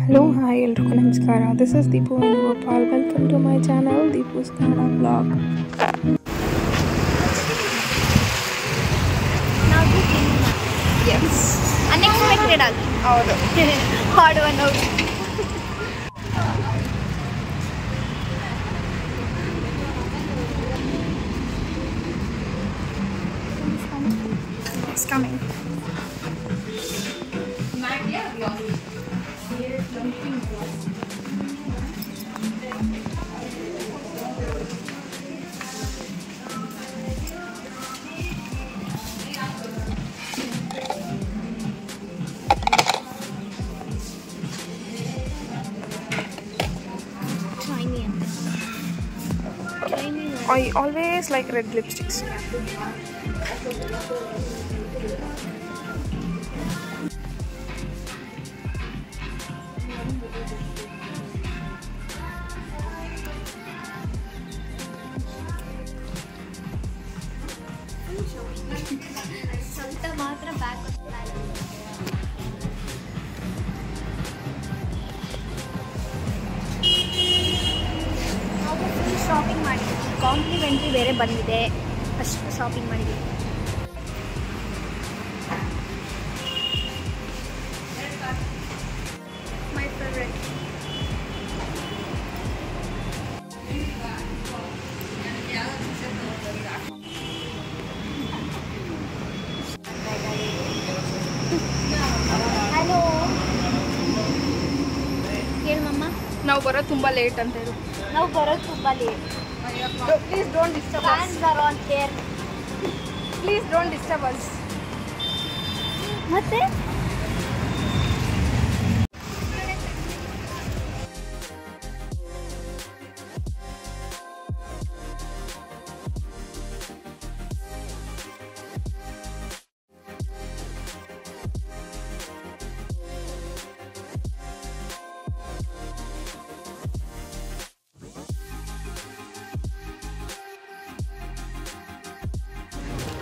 Hello, hi, ಎಲ್ರಿಗೂ ನಮಸ್ಕಾರ. This is Deepu and Gopal. Welcome to my channel, Deepu's Kannada Vlog. Yes. Unexpected ಆಗಿ. ಹೌದು. ಹಾಡು ಅನ್ನೋದು. It's coming. I always like red lipsticks. ಸ್ವಲ್ಪ ಮಾತ್ರ ಬ್ಯಾಕ್ ನಾವು ಫುಲ್ ಶಾಪಿಂಗ್ ಮಾಡಿದ್ವಿ. ಕಾಂಪ್ಲಿಮೆಂಟ್ರಿ ಬೇರೆ ಬಂದಿದೆ, ಅಷ್ಟು ಶಾಪಿಂಗ್ ಮಾಡಿದ್ವಿ. My favourite. ಹಲೋ ಹೇಳಮ್ಮ. ನಾವು ಬರೋದು ತುಂಬ ಲೇಟ್ ಅಂತ ಹೇಳು. ನಾವು ಬರೋದು ತುಂಬ late. Please don't disturb us. Fans are on here. Please don't disturb us. ಮತ್ತೆ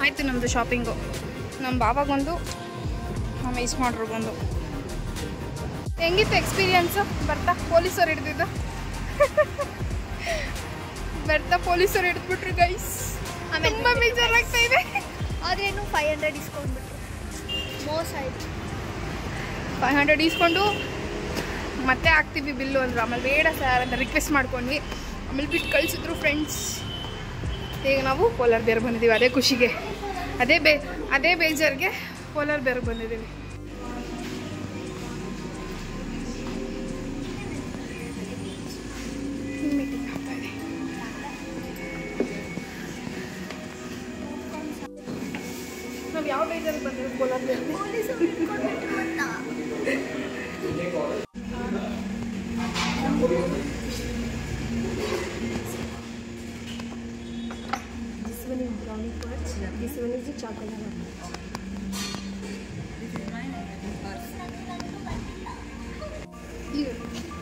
ಆಯಿತು ನಮ್ಮದು ಶಾಪಿಂಗು. ನಮ್ಮ ಬಾಬಾಗೊಂದು, ನಮ್ಮ ಯಜಮಾನ್ರಿಗೊಂದು. ಹೆಂಗಿತ್ತು ಎಕ್ಸ್ಪೀರಿಯನ್ಸು? ಬರ್ತಾ ಪೊಲೀಸರು ಹಿಡ್ದಿದ್ದು ಬರ್ತಾ ಪೊಲೀಸರು ಹಿಡಿದ್ಬಿಟ್ರು ಗೈಸ್. ಆಮೇಲೆ ತುಂಬ ಬೇಜಾರಾಗ್ತಾ ಇದೆ. ಆದ್ರೇನು 500 ಡಿಸ್ಕೌಂಟ್ ಬಿಟ್ಟರು. ಮೋಸ ಆಯಿತು. 500 ಇಸ್ಕೊಂಡು ಮತ್ತೆ ಹಾಕ್ತೀವಿ ಬಿಲ್ಲು ಅಂದರು. ಆಮೇಲೆ ಬೇಡ ಸರ್ ಅಂತ ರಿಕ್ವೆಸ್ಟ್ ಮಾಡ್ಕೊಂಡ್ವಿ. ಆಮೇಲೆ ಬಿಟ್ಟು ಕಳಿಸಿದ್ರು ಫ್ರೆಂಡ್ಸ್. ಈಗ ನಾವು ಕೋಲಾರ ಬೇರೆ ಬಂದಿದ್ದೀವಿ. ಅದೇ ಖುಷಿಗೆ, ಅದೇ ಬೇಜಾರಿಗೆ ಕೋಲಾರ ಬೇರೆ ಬಂದಿದ್ದೀವಿ. ಮೀಟಿಂಗ್ ಆಗ್ತಾ ಇದೆ. ನಾವು ಯಾವ ಬೇಜಾರಿಗೆ ಬಂದಿದ್ದೀವಿ ಕೋಲಾರ ಬೇರೆ? This one is brownie fudge. This one is the chocolate one.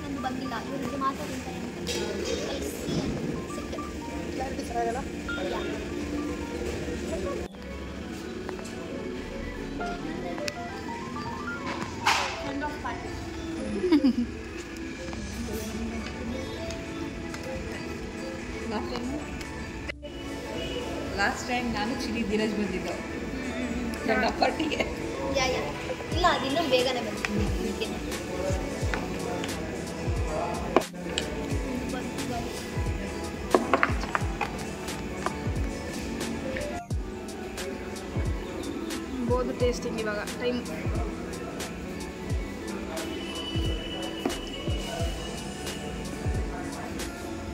ನಂದು ಬಂದಿಲ್ಲ, ಇವರಿಗೆ ಮಾತ್ರ ಲಾಸ್ಟ್ ಟೈಮ್ ನಾನು ಚಿಲಿ ಧೀರಜ್ ಬಂದಿದ್ದು ನನ್ನ ಪಾರ್ಟಿಗೆ. ಇಲ್ಲ, ಅದಿನ್ನೂ ಬೇಗನೆ ಬಂದಿದೆ. ಬೋದು ಟೇಸ್ಟಿಂಗ್ ಇವಾಗ ಟೈಮ್.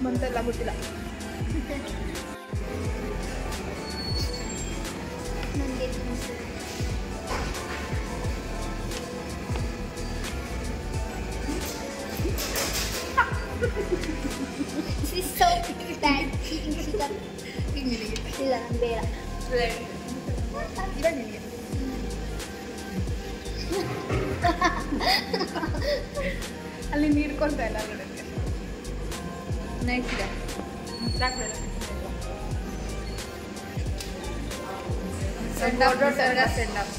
ಬಂತೆಲ್ಲ ಗೊತ್ತಿಲ್ಲ. ನನಗೆ so bad. ಇಲ್ಲ ನಂಗೆ ಬೇಡ. ಅಲ್ಲಿ ನೀಡ್ಕೊಳ್ತಾ ಇಲ್ಲ ನೈಸ್ ಇದೆ. Send off. Send off.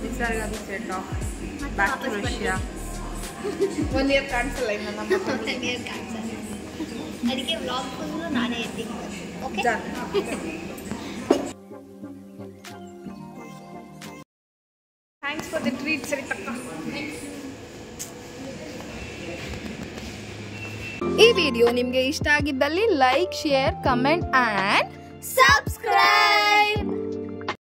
This are going to send off. Back to Russia. 1 year ಕಾಣಿಸಲ್ಲ ಇನ್ನು ನಮ್ಮ ಅದಕ್ಕೆ ವ್ಲಾಗ್ ಫುಲ್ಲು ನಾನೇ ಇರ್ತೀನಿ okay thanks for the treat ಸರಿತಕ್ಕ. ಈ ವಿಡಿಯೋ ನಿಮಗೆ ಇಷ್ಟ ಆಗಿದ್ದಲ್ಲಿ like, share, comment and subscribe